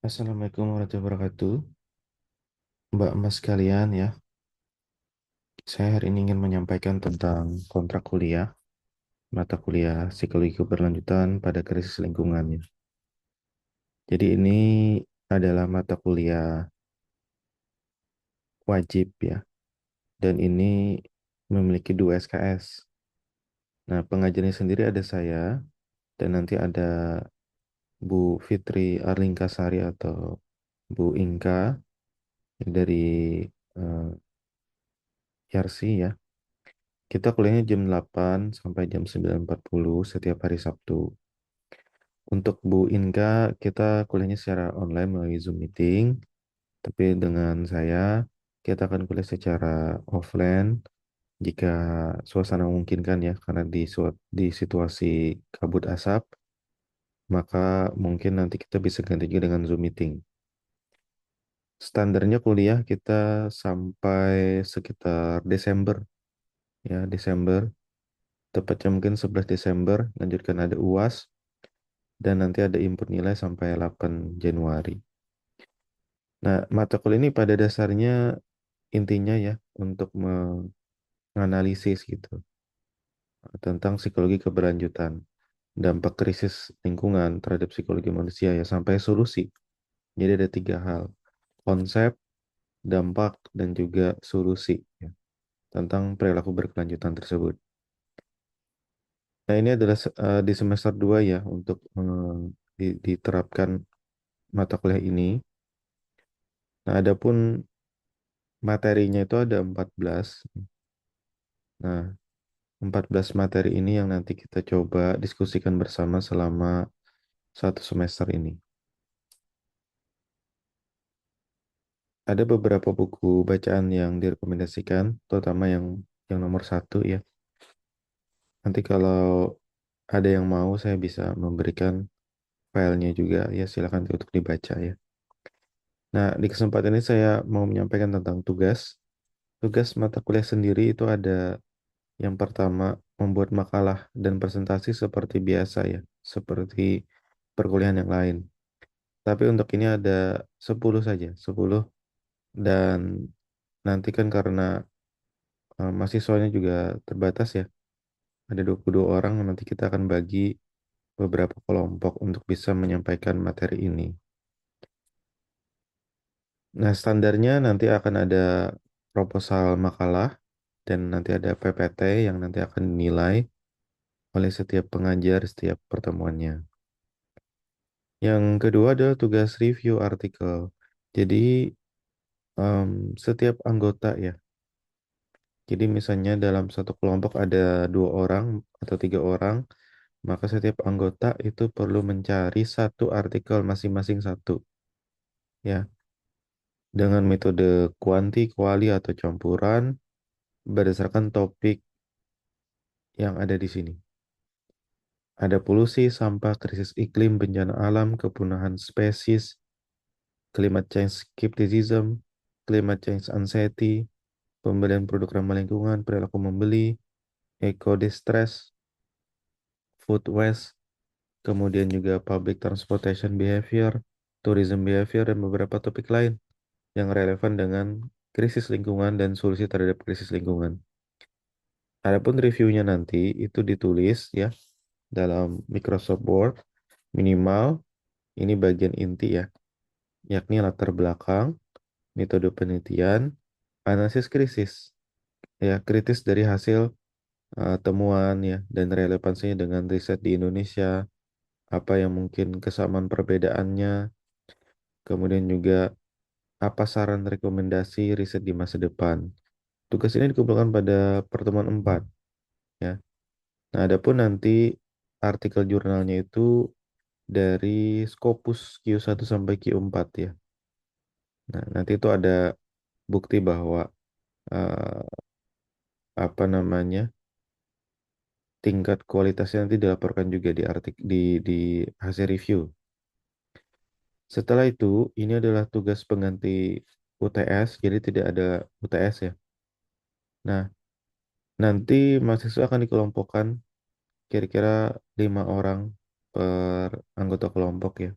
Assalamualaikum warahmatullahi wabarakatuh. Mbak Mas sekalian ya, saya hari ini ingin menyampaikan tentang kontrak kuliah, mata kuliah psikologi keberlanjutan pada krisis lingkungan ya. Jadi ini adalah mata kuliah wajib ya, dan ini memiliki 2 SKS. Nah, pengajarnya sendiri ada saya, dan nanti ada Bu Fitri Arlingkasari atau Bu Inka dari Yarsi ya. Kita kuliahnya jam 8 sampai jam 9.40 setiap hari Sabtu. Untuk Bu Inka, kita kuliahnya secara online melalui Zoom meeting. Tapi dengan saya, kita akan kuliah secara offline jika suasana memungkinkan ya, karena di situasi kabut asap, maka mungkin nanti kita bisa ganti juga dengan Zoom meeting. Standarnya kuliah kita sampai sekitar Desember, ya Desember, tepatnya mungkin 11 Desember, lanjutkan ada UAS, dan nanti ada input nilai sampai 8 Januari. Nah, mata kuliah ini pada dasarnya intinya ya untuk menganalisis gitu tentang psikologi keberlanjutan, dampak krisis lingkungan terhadap psikologi manusia ya sampai solusi. Jadi ada 3 hal, konsep, dampak, dan juga solusi ya, tentang perilaku berkelanjutan tersebut. Nah, ini adalah di semester 2 ya untuk diterapkan mata kuliah ini. Nah, adapun materinya itu ada 14. Nah, 14 materi ini yang nanti kita coba diskusikan bersama selama 1 semester ini. Ada beberapa buku bacaan yang direkomendasikan, terutama yang nomor 1 ya. Nanti kalau ada yang mau, saya bisa memberikan filenya juga ya, silakan untuk dibaca ya. Nah, di kesempatan ini saya mau menyampaikan tentang tugas. Tugas mata kuliah sendiri itu ada yang pertama, membuat makalah dan presentasi seperti biasa ya, seperti perkuliahan yang lain. Tapi untuk ini ada 10 saja, 10, dan nanti kan karena mahasiswanya juga terbatas ya, ada 22 orang, nanti kita akan bagi beberapa kelompok untuk bisa menyampaikan materi ini. Nah, standarnya nanti akan ada proposal makalah dan nanti ada PPT yang nanti akan dinilai oleh setiap pengajar setiap pertemuannya. Yang kedua adalah tugas review artikel. Jadi setiap anggota ya. Jadi misalnya dalam satu kelompok ada 2 orang atau 3 orang, maka setiap anggota itu perlu mencari satu artikel masing-masing satu, ya, dengan metode kuanti, kuali atau campuran berdasarkan topik yang ada di sini. Ada polusi, sampah, krisis iklim, bencana alam, kepunahan spesies, climate change skepticism, climate change anxiety, pembelian produk ramah lingkungan, perilaku membeli, eco distress, food waste, kemudian juga public transportation behavior, tourism behavior, dan beberapa topik lain yang relevan dengan krisis lingkungan dan solusi terhadap krisis lingkungan. Adapun reviewnya nanti itu ditulis ya dalam Microsoft Word, minimal ini bagian inti ya, yakni latar belakang, metode penelitian, analisis krisis, ya kritis dari hasil temuan ya, dan relevansinya dengan riset di Indonesia, apa yang mungkin kesamaan perbedaannya, kemudian juga apa saran rekomendasi riset di masa depan. Tugas ini dikumpulkan pada pertemuan 4 ya. Nah, adapun nanti artikel jurnalnya itu dari Scopus Q1 sampai Q4 ya. Nah, nanti itu ada bukti bahwa eh, apa namanya, tingkat kualitasnya nanti dilaporkan juga di hasil review. Setelah itu, ini adalah tugas pengganti UTS, jadi tidak ada UTS ya. Nah, nanti mahasiswa akan dikelompokkan kira-kira 5 orang per anggota kelompok ya.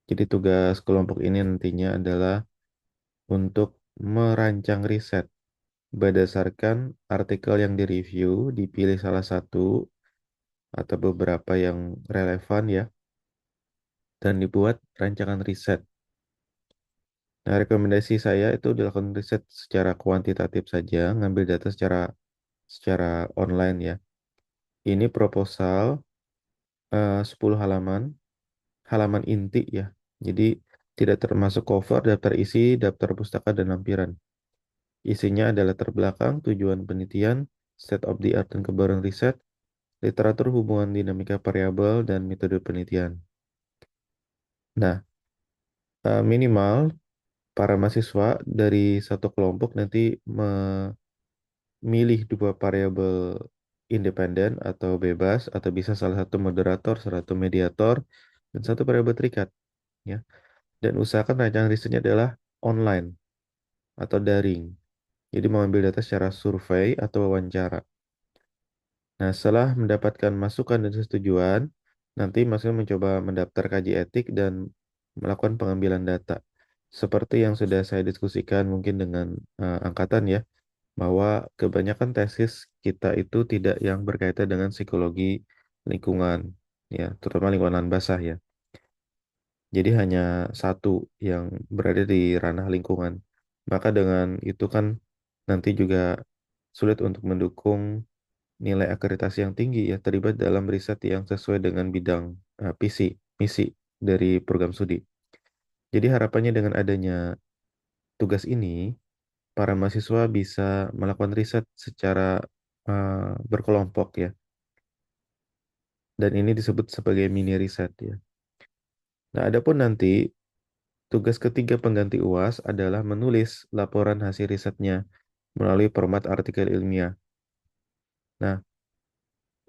Jadi tugas kelompok ini nantinya adalah untuk merancang riset berdasarkan artikel yang direview, dipilih salah satu atau beberapa yang relevan ya, dan dibuat rancangan riset. Nah, rekomendasi saya itu dilakukan riset secara kuantitatif saja, ngambil data secara online ya. Ini proposal 10 halaman, halaman inti ya. Jadi tidak termasuk cover, daftar isi, daftar pustaka, dan lampiran. Isinya adalah latar belakang, tujuan penelitian, state of the art dan kebaruan riset, literatur hubungan dinamika variabel, dan metode penelitian. Nah, minimal para mahasiswa dari satu kelompok nanti memilih dua variabel independen atau bebas, atau bisa salah satu moderator, salah satu mediator, dan satu variabel terikat. Ya. Dan usahakan rancangan risetnya adalah online atau daring. Jadi mengambil data secara survei atau wawancara. Nah, setelah mendapatkan masukan dan persetujuan, nanti mahasiswa mencoba mendaftar kaji etik dan melakukan pengambilan data. Seperti yang sudah saya diskusikan mungkin dengan angkatan ya, bahwa kebanyakan tesis kita itu tidak yang berkaitan dengan psikologi lingkungan, ya, terutama lingkungan basah ya. Jadi hanya satu yang berada di ranah lingkungan. Maka dengan itu kan nanti juga sulit untuk mendukung nilai akreditasi yang tinggi ya, terlibat dalam riset yang sesuai dengan bidang misi dari program studi. Jadi harapannya dengan adanya tugas ini, para mahasiswa bisa melakukan riset secara berkelompok ya, dan ini disebut sebagai mini riset ya. Nah, adapun nanti tugas ketiga pengganti UAS adalah menulis laporan hasil risetnya melalui format artikel ilmiah. Nah,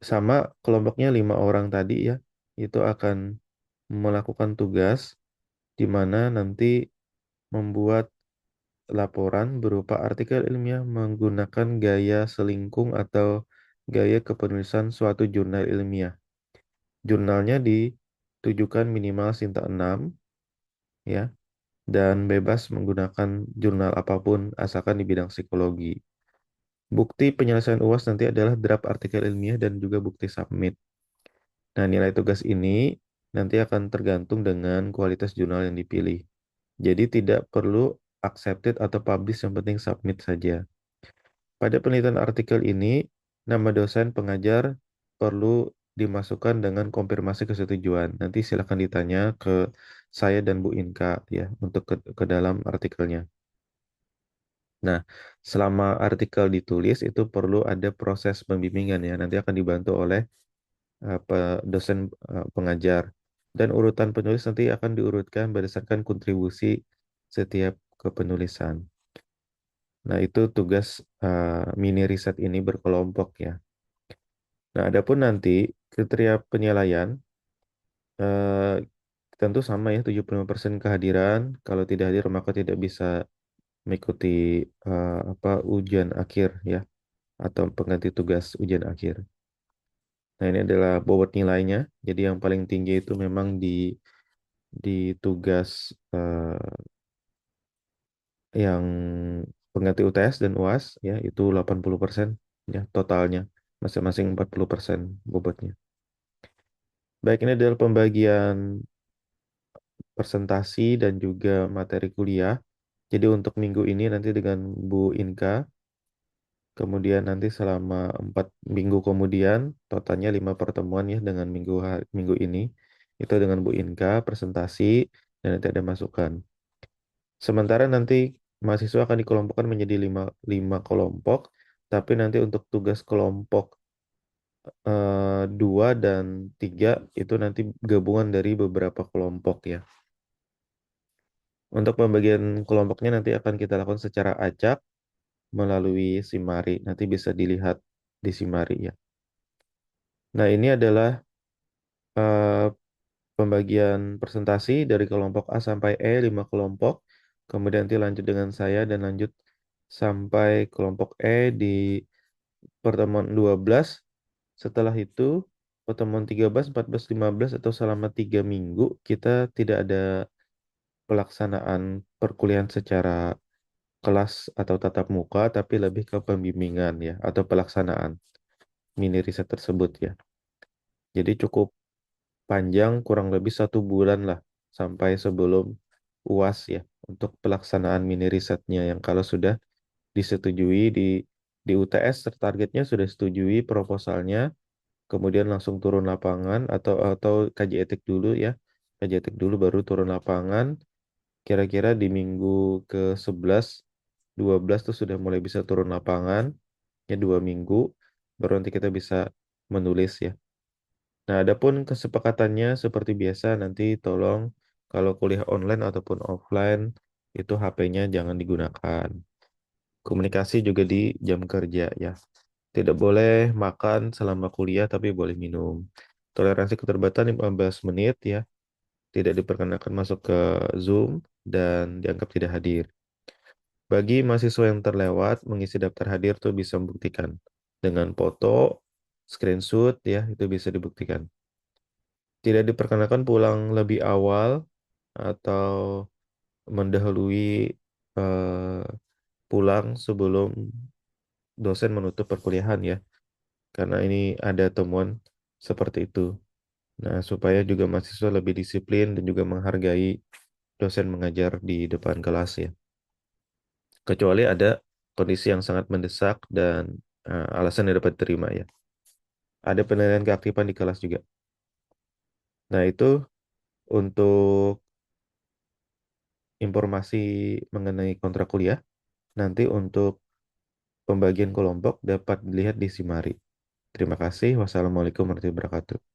sama kelompoknya 5 orang tadi ya, itu akan melakukan tugas di mana nanti membuat laporan berupa artikel ilmiah menggunakan gaya selingkung atau gaya kepenulisan suatu jurnal ilmiah. Jurnalnya ditujukan minimal Sinta 6 ya, dan bebas menggunakan jurnal apapun asalkan di bidang psikologi. Bukti penyelesaian UAS nanti adalah draft artikel ilmiah dan juga bukti submit. Nah, nilai tugas ini nanti akan tergantung dengan kualitas jurnal yang dipilih. Jadi tidak perlu accepted atau publish, yang penting submit saja. Pada penelitian artikel ini, nama dosen pengajar perlu dimasukkan dengan konfirmasi kesetujuan. Nanti silakan ditanya ke saya dan Bu Inka ya untuk ke dalam artikelnya. Nah, selama artikel ditulis itu perlu ada proses pembimbingan ya. Nanti akan dibantu oleh dosen pengajar. Dan urutan penulis nanti akan diurutkan berdasarkan kontribusi setiap kepenulisan. Nah, itu tugas mini riset ini berkelompok ya. Nah, adapun nanti kriteria penilaian eh, tentu sama ya, 75% kehadiran. Kalau tidak hadir maka tidak bisa mengikuti ujian akhir ya, atau pengganti tugas ujian akhir. Nah, ini adalah bobot nilainya. Jadi yang paling tinggi itu memang di tugas yang pengganti UTS dan UAS ya, itu 80% ya totalnya. Masing-masing 40% bobotnya. Baik, ini adalah pembagian presentasi dan juga materi kuliah. Jadi untuk minggu ini nanti dengan Bu Inka, kemudian nanti selama 4 minggu kemudian, totalnya 5 pertemuan ya dengan minggu ini. Itu dengan Bu Inka, presentasi, dan nanti ada masukan. Sementara nanti mahasiswa akan dikelompokkan menjadi lima kelompok, tapi nanti untuk tugas kelompok 2 dan 3 itu nanti gabungan dari beberapa kelompok ya. Untuk pembagian kelompoknya nanti akan kita lakukan secara acak melalui Simari. Nanti bisa dilihat di Simari ya. Nah, ini adalah eh, pembagian presentasi dari kelompok A sampai E, 5 kelompok. Kemudian nanti lanjut dengan saya dan lanjut sampai kelompok E di pertemuan 12. Setelah itu pertemuan 13, 14, 15 atau selama 3 minggu kita tidak ada pelaksanaan perkuliahan secara kelas atau tatap muka, tapi lebih ke pembimbingan ya, atau pelaksanaan mini riset tersebut ya. Jadi cukup panjang, kurang lebih 1 bulan lah sampai sebelum UAS ya, untuk pelaksanaan mini risetnya yang kalau sudah disetujui di UTS targetnya sudah setujui proposalnya, kemudian langsung turun lapangan atau kaji etik dulu ya. Kaji etik dulu baru turun lapangan. Kira-kira di minggu ke 11, 12 tuh sudah mulai bisa turun lapangan. Ya 2 minggu baru nanti kita bisa menulis ya. Nah, adapun kesepakatannya seperti biasa nanti tolong kalau kuliah online ataupun offline itu HP-nya jangan digunakan. Komunikasi juga di jam kerja ya. Tidak boleh makan selama kuliah tapi boleh minum. Toleransi keterlibatan 15 menit ya. Tidak diperkenakan masuk ke Zoom dan dianggap tidak hadir. Bagi mahasiswa yang terlewat, mengisi daftar hadir tuh bisa membuktikan dengan foto, screenshot ya, itu bisa dibuktikan. Tidak diperkenakan pulang lebih awal atau mendahului eh, pulang sebelum dosen menutup perkuliahan ya, karena ini ada temuan seperti itu. Nah, supaya juga mahasiswa lebih disiplin dan juga menghargai dosen mengajar di depan kelas ya. Kecuali ada kondisi yang sangat mendesak dan alasan yang dapat diterima ya. Ada penilaian keaktifan di kelas juga. Nah, itu untuk informasi mengenai kontrak kuliah. Nanti untuk pembagian kelompok dapat dilihat di Simari. Terima kasih. Wassalamualaikum warahmatullahi wabarakatuh.